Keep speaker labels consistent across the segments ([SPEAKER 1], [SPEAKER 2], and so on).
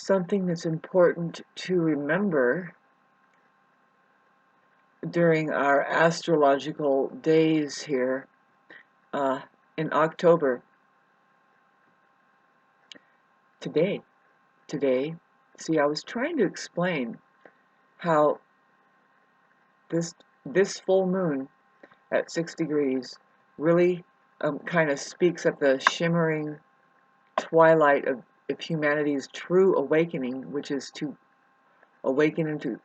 [SPEAKER 1] something that's important to remember during our astrological days here in October. Today, see, I was trying to explain how this full moon at 6 degrees really kind of speaks of the shimmering twilight of humanity's true awakening, which is to awaken into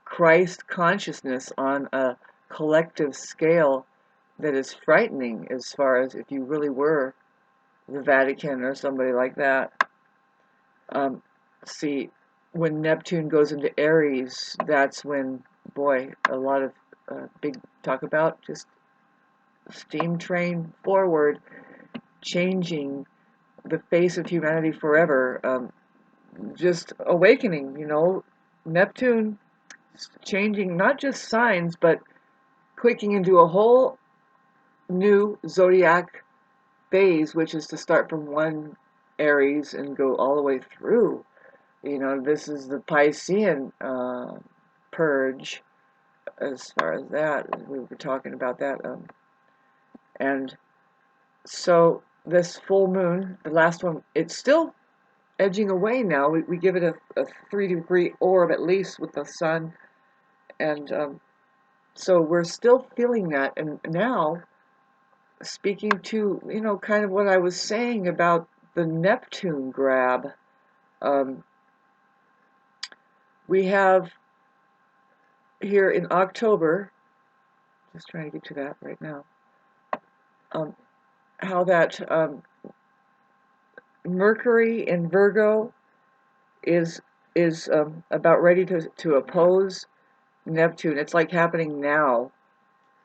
[SPEAKER 1] Christ consciousness on a collective scale that is frightening, as far as if you really were the Vatican or somebody like that. See, when Neptune goes into Aries, that's when, boy, a lot of big talk about just steam train forward, changing the face of humanity forever, just awakening, Neptune changing not just signs, but clicking into a whole new zodiac phase, which is to start from one Aries and go all the way through. This is the Piscean purge, as far as that. We were talking about that. And so this full moon, the last one, it's still edging away now. We give it a 3-degree orb at least with the sun. And so we're still feeling that. And now, speaking to, kind of what I was saying about the Neptune grab, we have here in October, just trying to get to that right now, how that Mercury in Virgo is about ready to oppose Neptune. It's like happening now.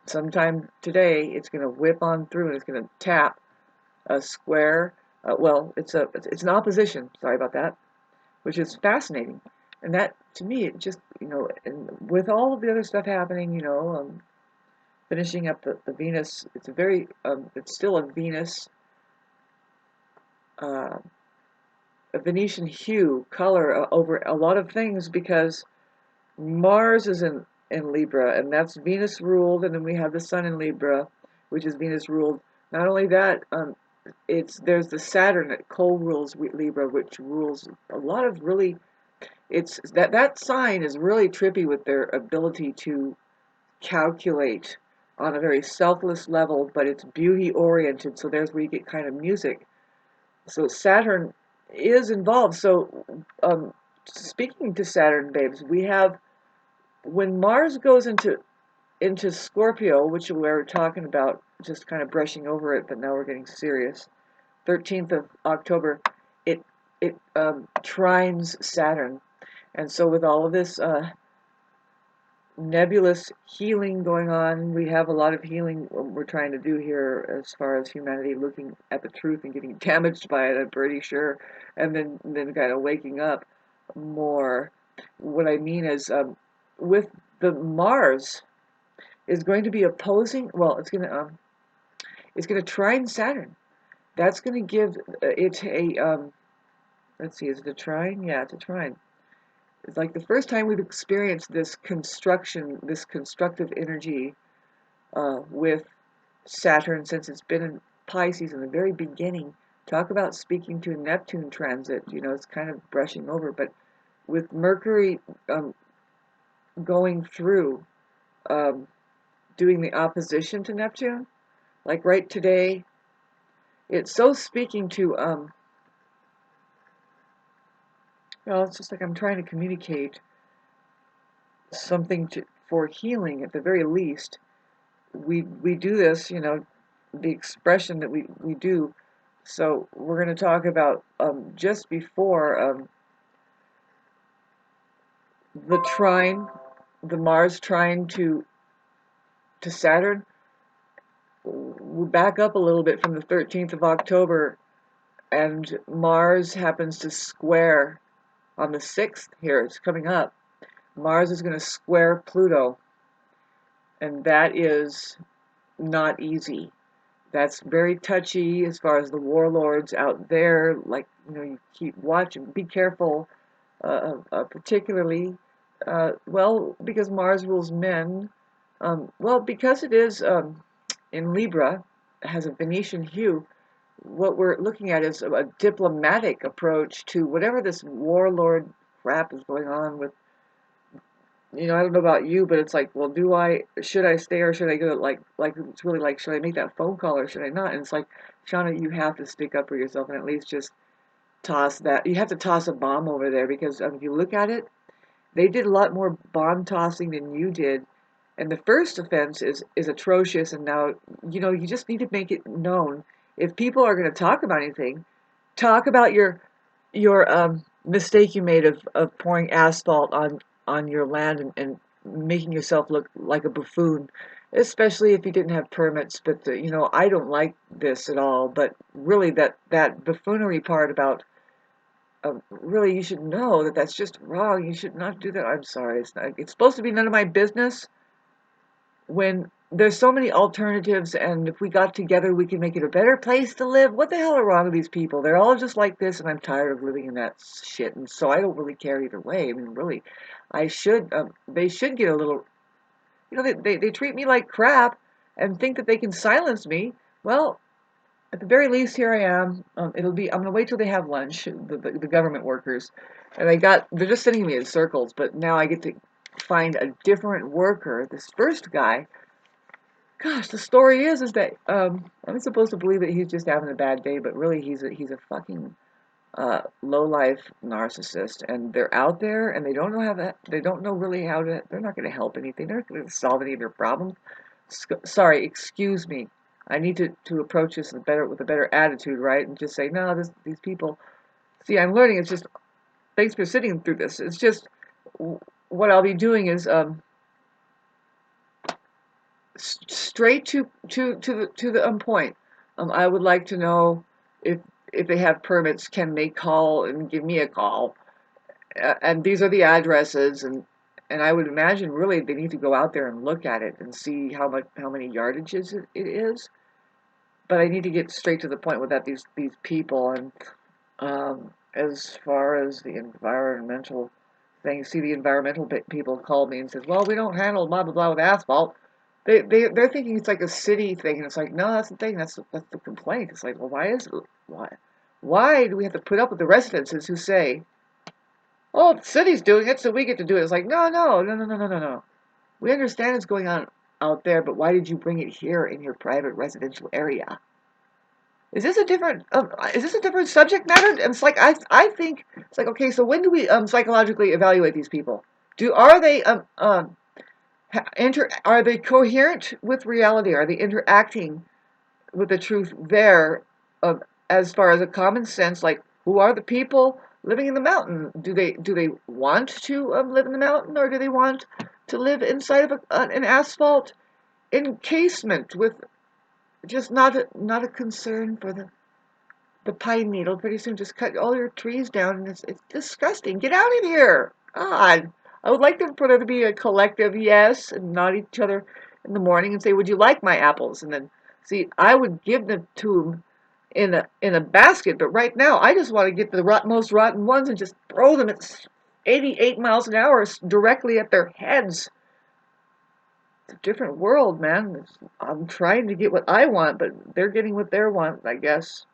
[SPEAKER 1] Sometime today, it's going to whip on through and it's going to tap a square. Well, it's an opposition. Sorry about that, which is fascinating. And that, to me, it just, and with all of the other stuff happening, finishing up the Venus, it's still a Venus, a Venetian hue, color over a lot of things, because Mars is in Libra, and that's Venus ruled, and then we have the Sun in Libra, which is Venus ruled. Not only that, there's the Saturn that co-rules Libra, which rules a lot of really. It's that sign is really trippy with their ability to calculate on a very selfless level, but it's beauty oriented. So there's where you get kind of music. So Saturn is involved. So speaking to Saturn, babes, we have, when Mars goes into Scorpio, which we were talking about, just kind of brushing over it, but now we're getting serious. 13th of October, it trines Saturn. And so with all of this nebulous healing going on, we have a lot of healing we're trying to do here as far as humanity looking at the truth and getting damaged by it, I'm pretty sure, and then kind of waking up more. What I mean is, with the Mars is going to be opposing, well, it's going to trine Saturn. That's going to give it a, let's see, is it a trine? Yeah, it's a trine. It's like the first time we've experienced this constructive energy with Saturn, since it's been in Pisces in the very beginning. Talk about speaking to a Neptune transit, it's kind of brushing over, but with Mercury going through, doing the opposition to Neptune, like right today, it's so speaking to, well, it's just like I'm trying to communicate something for healing at the very least. We do this, the expression that we do. So we're going to talk about just before the trine, the Mars trine to Saturn. We'll back up a little bit from the 13th of October, and Mars happens to square on the 6th here. It's coming up. Mars is going to square Pluto, and that is not easy. That's very touchy as far as the warlords out there. Like, you keep watching, be careful, particularly, well, because Mars rules men. Well, because it is in Libra, has a Venetian hue. What we're looking at is a diplomatic approach to whatever this warlord crap is going on with. I don't know about you, but it's like, well, should I stay or should I go? Like it's really like, should I make that phone call or should I not? And it's like, Shauna, you have to stick up for yourself and at least just toss that. You have to toss a bomb over there because if you look at it, they did a lot more bomb tossing than you did. And the first offense is atrocious. And now, you just need to make it known. If people are going to talk about anything, talk about your mistake you made of pouring asphalt on your land and making yourself look like a buffoon, especially if you didn't have permits. But I don't like this at all. But really, that buffoonery part about really, you should know that that's just wrong. You should not do that. I'm sorry. It's supposed to be none of my business when there's so many alternatives, and if we got together, we can make it a better place to live. What the hell are wrong with these people? They're all just like this, and I'm tired of living in that shit. And so I don't really care either way. I mean, really, they should get a little, they treat me like crap and think that they can silence me. Well, at the very least, here I am. I'm gonna wait till they have lunch, the government workers, and they're just sending me in circles. But now I get to find a different worker. This first guy, gosh, the story is that I'm supposed to believe that he's just having a bad day, but really he's a fucking low life narcissist, and they're out there and they don't know really how to. They're not going to help anything. They're not going to solve any of your problems. Sorry, excuse me. I need to approach this with a better attitude, right? And just say, no, these people. See, I'm learning. It's just thanks for sitting through this. It's just what I'll be doing is straight to the point. I would like to know if they have permits. Can they call and give me a call? And these are the addresses, and I would imagine really they need to go out there and look at it and see how many yardages it is. But I need to get straight to the point without these people. And as far as the environmental thing, see, the environmental people called me and says, well, we don't handle blah blah blah with asphalt. They're thinking it's like a city thing, and it's like, no, that's the thing. That's the complaint. It's like, well, why do we have to put up with the residences who say, oh, the city's doing it, so we get to do it? It's like, no, no, no, no, no, no, no, no. We understand it's going on out there, but why did you bring it here in your private residential area? Is this a different subject matter? And it's like I think it's like, okay, so when do we psychologically evaluate these people? Are they are they coherent with reality? Are they interacting with the truth there, of as far as a common sense, like who are the people living in the mountain? Do they want to live in the mountain, or do they want to live inside of an asphalt encasement with just not a concern for the pine needle? Pretty soon just cut all your trees down, and it's disgusting. Get out of here. God. I would like for there to be a collective yes, and nod each other in the morning and say, would you like my apples? And then, see, I would give them to them in a basket, but right now I just want to get the most rotten ones and just throw them at 88 miles an hour directly at their heads. It's a different world, man. I'm trying to get what I want, but they're getting what they want, I guess.